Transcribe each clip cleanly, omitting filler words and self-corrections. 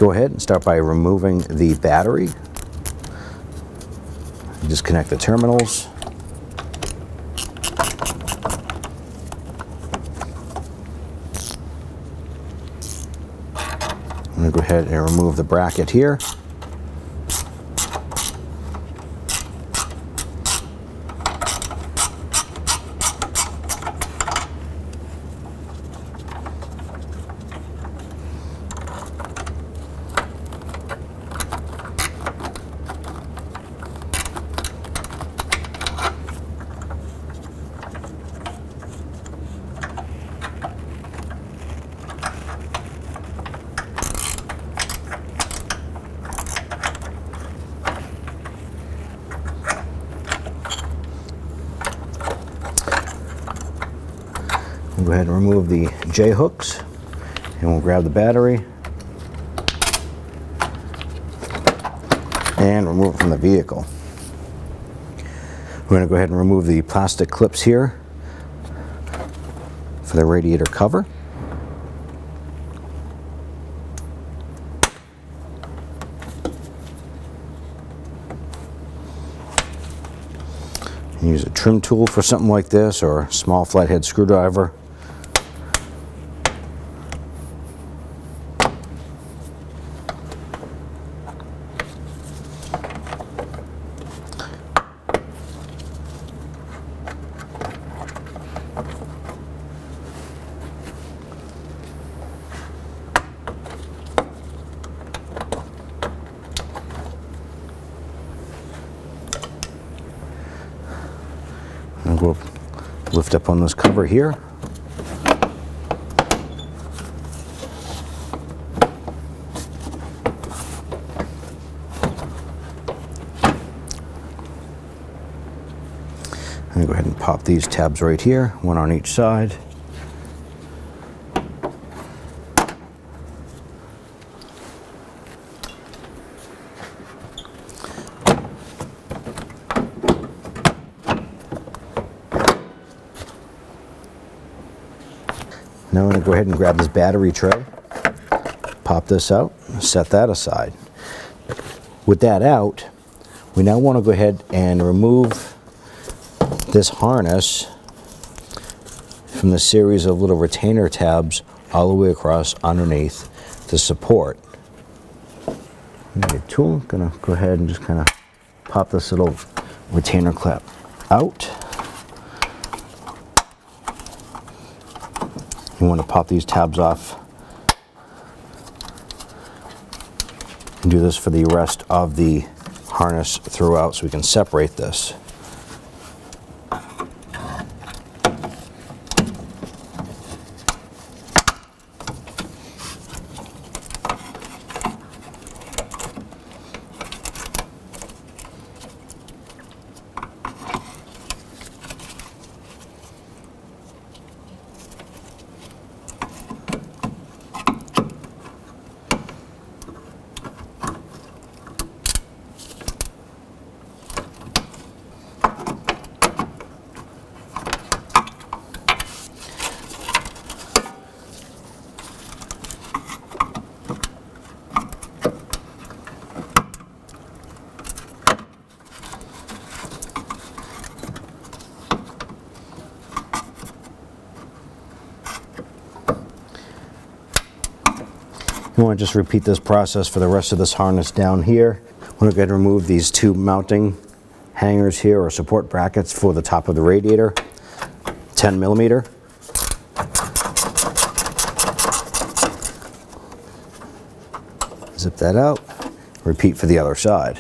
go ahead and start by removing the battery. Disconnect the terminals. I'm going to go ahead and remove the bracket here. We'll go ahead and remove the J-hooks, and we'll grab the battery and remove it from the vehicle. We're going to go ahead and remove the plastic clips here for the radiator cover. Use a trim tool for something like this, or a small flathead screwdriver. And we'll lift up on this cover here. And go ahead and pop these tabs right here, one on each side. Now I'm going to go ahead and grab this battery tray, pop this out, set that aside. With that out, we now want to go ahead and remove this harness from the series of little retainer tabs all the way across underneath the support. A tool, I'm going to go ahead and just kind of pop this little retainer clip out. You want to pop these tabs off and do this for the rest of the harness throughout so we can separate this. You want to just repeat this process for the rest of this harness down here. I'm going to go ahead and remove these two mounting hangers here, or support brackets for the top of the radiator, 10 millimeter. Zip that out, repeat for the other side.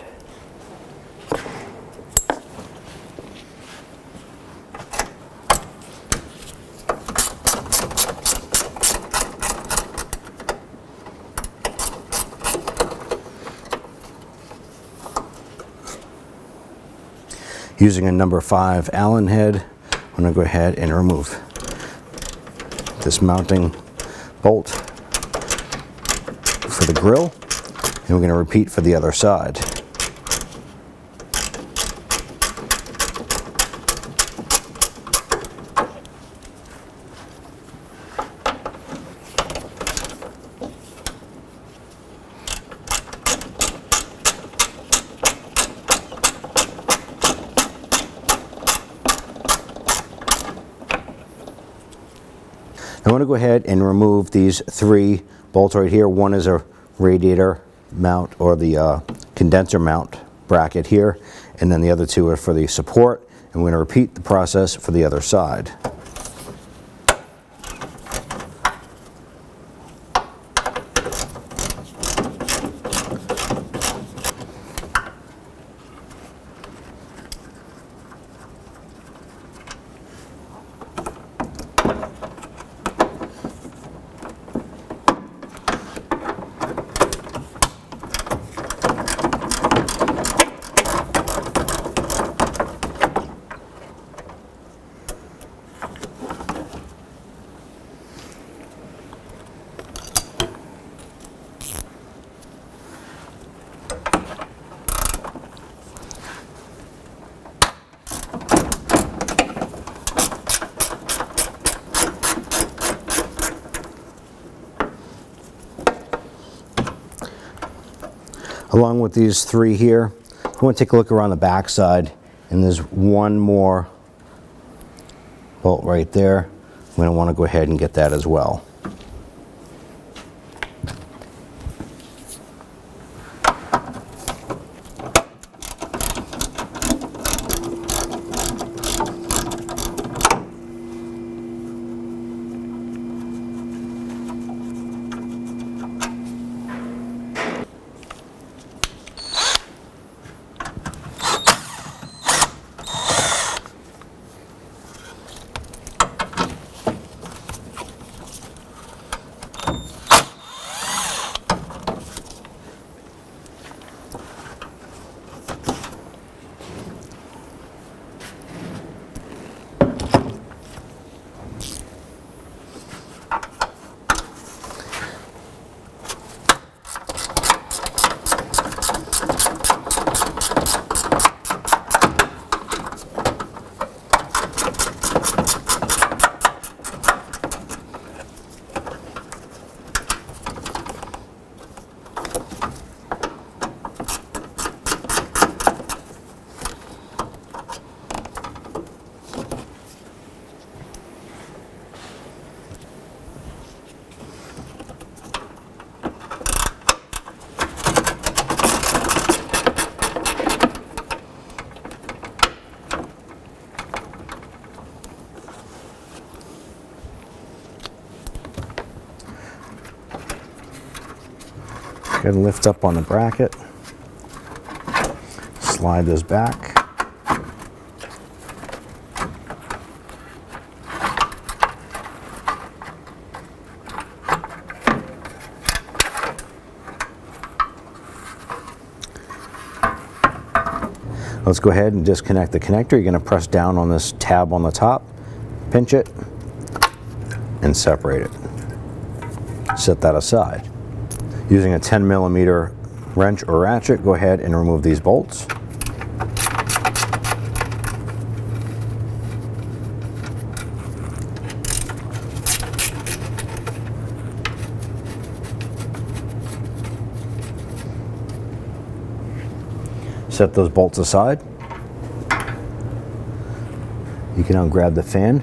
Using a number 5 Allen head, I'm going to go ahead and remove this mounting bolt for the grill, and we're going to repeat for the other side. want to go ahead and remove these 3 bolts right here. One is a radiator mount, or the condenser mount bracket here, and then the other 2 are for the support, and we're going to repeat the process for the other side. Along with these 3 here, I want to take a look around the back side, and there's one more bolt right there. I'm going to want to go ahead and get that as well. Go ahead and lift up on the bracket, slide this back. Let's go ahead and disconnect the connector. You're going to press down on this tab on the top, pinch it, and separate it. Set that aside. Using a 10mm wrench or ratchet, go ahead and remove these bolts. Set those bolts aside. You can now grab the fan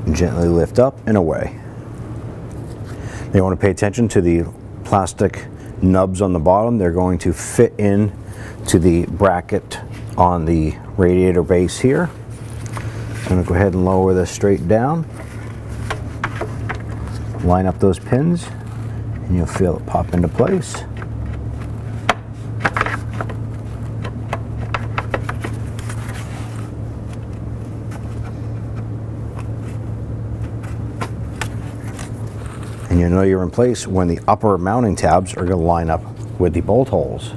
and gently lift up and away. Now you want to pay attention to the plastic nubs on the bottom. They're going to fit in to the bracket on the radiator base here. I'm going to go ahead and lower this straight down. Line up those pins and you'll feel it pop into place. And you'll know you're in place when the upper mounting tabs are going to line up with the bolt holes.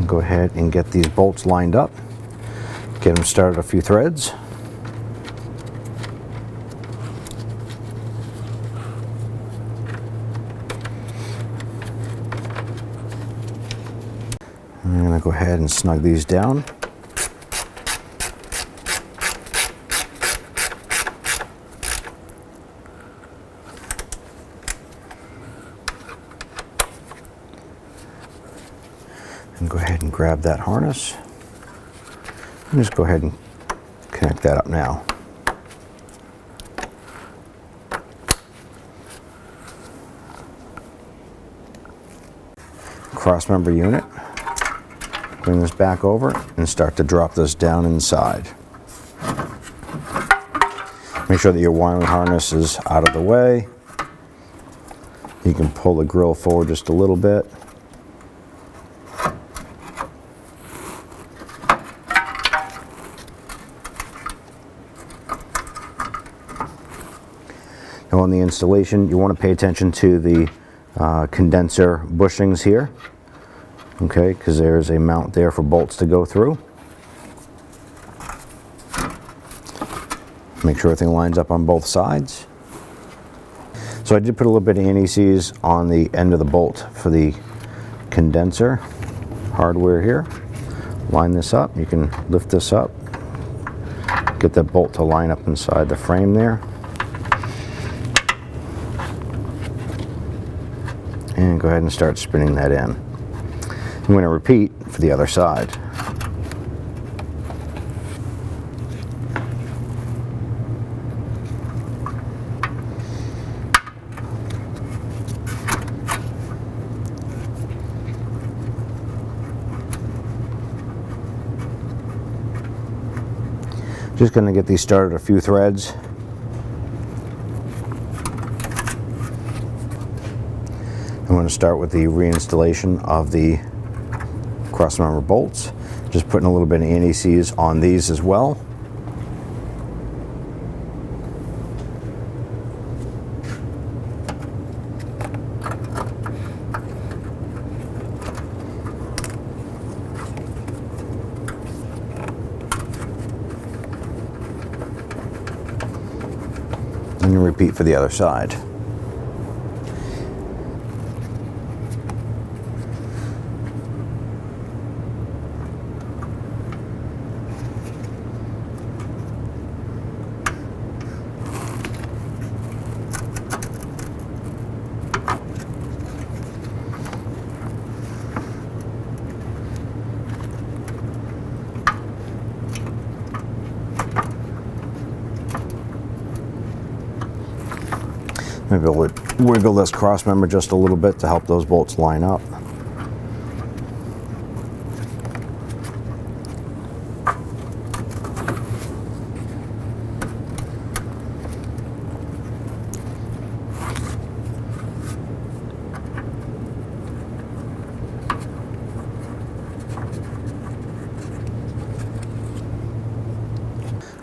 Go ahead and get these bolts lined up. Get them started a few threads. I'm going to go ahead and snug these down. And go ahead and grab that harness and just go ahead and connect that up now. Cross member unit. Bring this back over and start to drop this down inside. Make sure that your wiring harness is out of the way. You can pull the grill forward just a little bit. Now on the installation, you want to pay attention to the condenser bushings here, okay, because there's a mount there for bolts to go through. Make sure everything lines up on both sides. So I did put a little bit of anti-seize on the end of the bolt for the condenser hardware here. Line this up. You can lift this up, get that bolt to line up inside the frame there. And go ahead and start spinning that in. I'm going to repeat for the other side. Just going to get these started a few threads. I'm going to start with the reinstallation of the cross-member bolts. Just putting a little bit of anti-seize on these as well. And repeat for the other side. Maybe we'll wiggle this cross member just a little bit to help those bolts line up.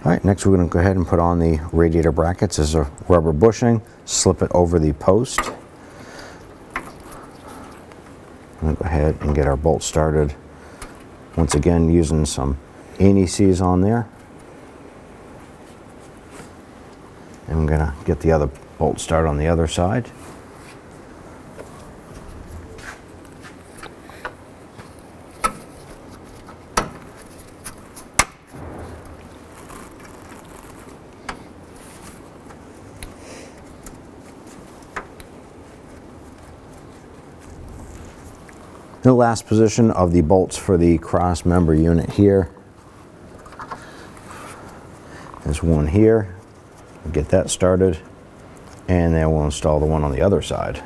All right, next we're going to go ahead and put on the radiator brackets. This is a rubber bushing. Slip it over the post. I'm going to go ahead and get our bolt started. Once again, using some anti-seize on there. And I'm going to get the other bolt started on the other side. The last position of the bolts for the cross member unit here. There's one here. We'll get that started, and then we'll install the one on the other side.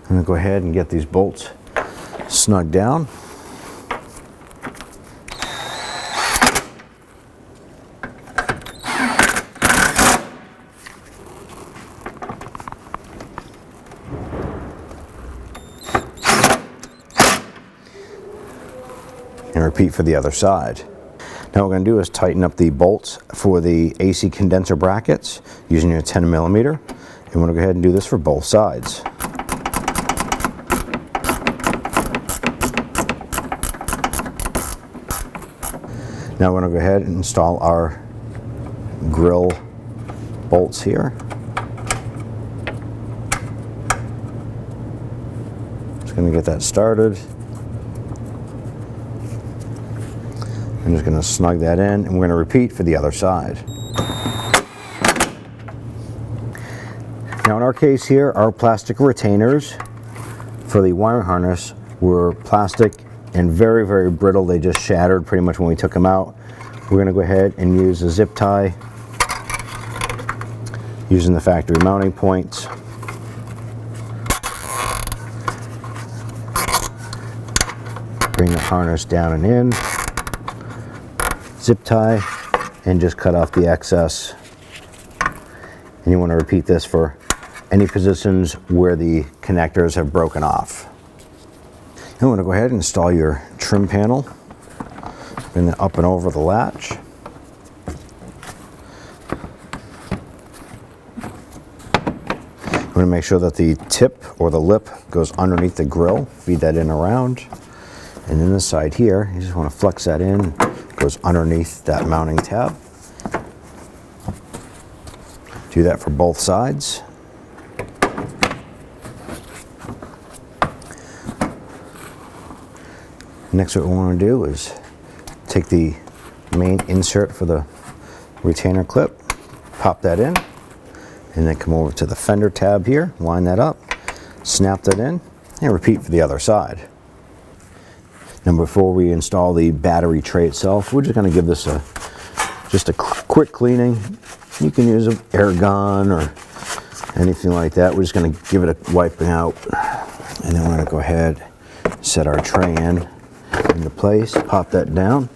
I'm going to go ahead and get these bolts snugged down. And repeat for the other side. Now what we're going to do is tighten up the bolts for the AC condenser brackets using a 10mm. And we're going to go ahead and do this for both sides. Now we're going to go ahead and install our grille bolts here. Just going to get that started. I'm just going to snug that in, and we're going to repeat for the other side. Now in our case here, our plastic retainers for the wiring harness were plastic and very, very brittle. They just shattered pretty much when we took them out. We're going to go ahead and use a zip tie using the factory mounting points. Bring the harness down and in. Zip tie and just cut off the excess. And you want to repeat this for any positions where the connectors have broken off. You want to go ahead and install your trim panel. Bring it up and over the latch. You want to make sure that the tip or the lip goes underneath the grill. Feed that in around. And then this side here, you just want to flex that in. Goes underneath that mounting tab. Do that for both sides. Next, what we want to do is take the main insert for the retainer clip, pop that in, and then come over to the fender tab here, line that up, snap that in, and repeat for the other side. Now before we install the battery tray itself, we're just going to give this just a quick cleaning. You can use an air gun or anything like that. We're just going to give it a wiping out, and then we're going to go ahead, set our tray into place, pop that down.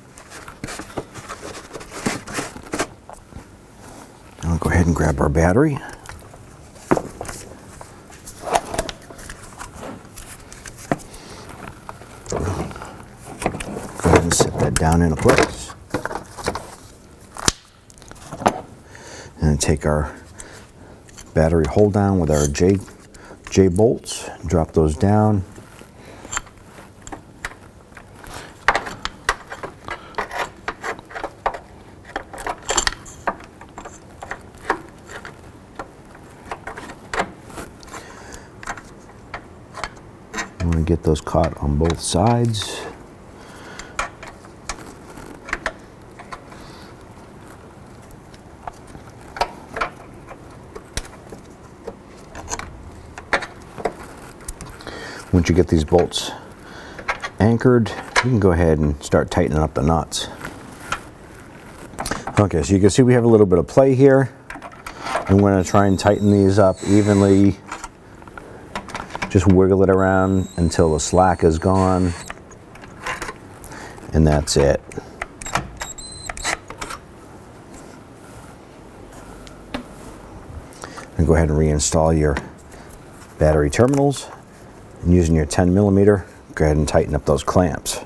I'll go ahead and grab our battery. Go ahead and set that down into place. And take our battery hold down with our J bolts, drop those down. You want to get those caught on both sides. Once you get these bolts anchored, you can go ahead and start tightening up the nuts. Okay, so you can see we have a little bit of play here. I'm going to try and tighten these up evenly. Just wiggle it around until the slack is gone, and that's it. And go ahead and reinstall your battery terminals, and using your 10mm, go ahead and tighten up those clamps.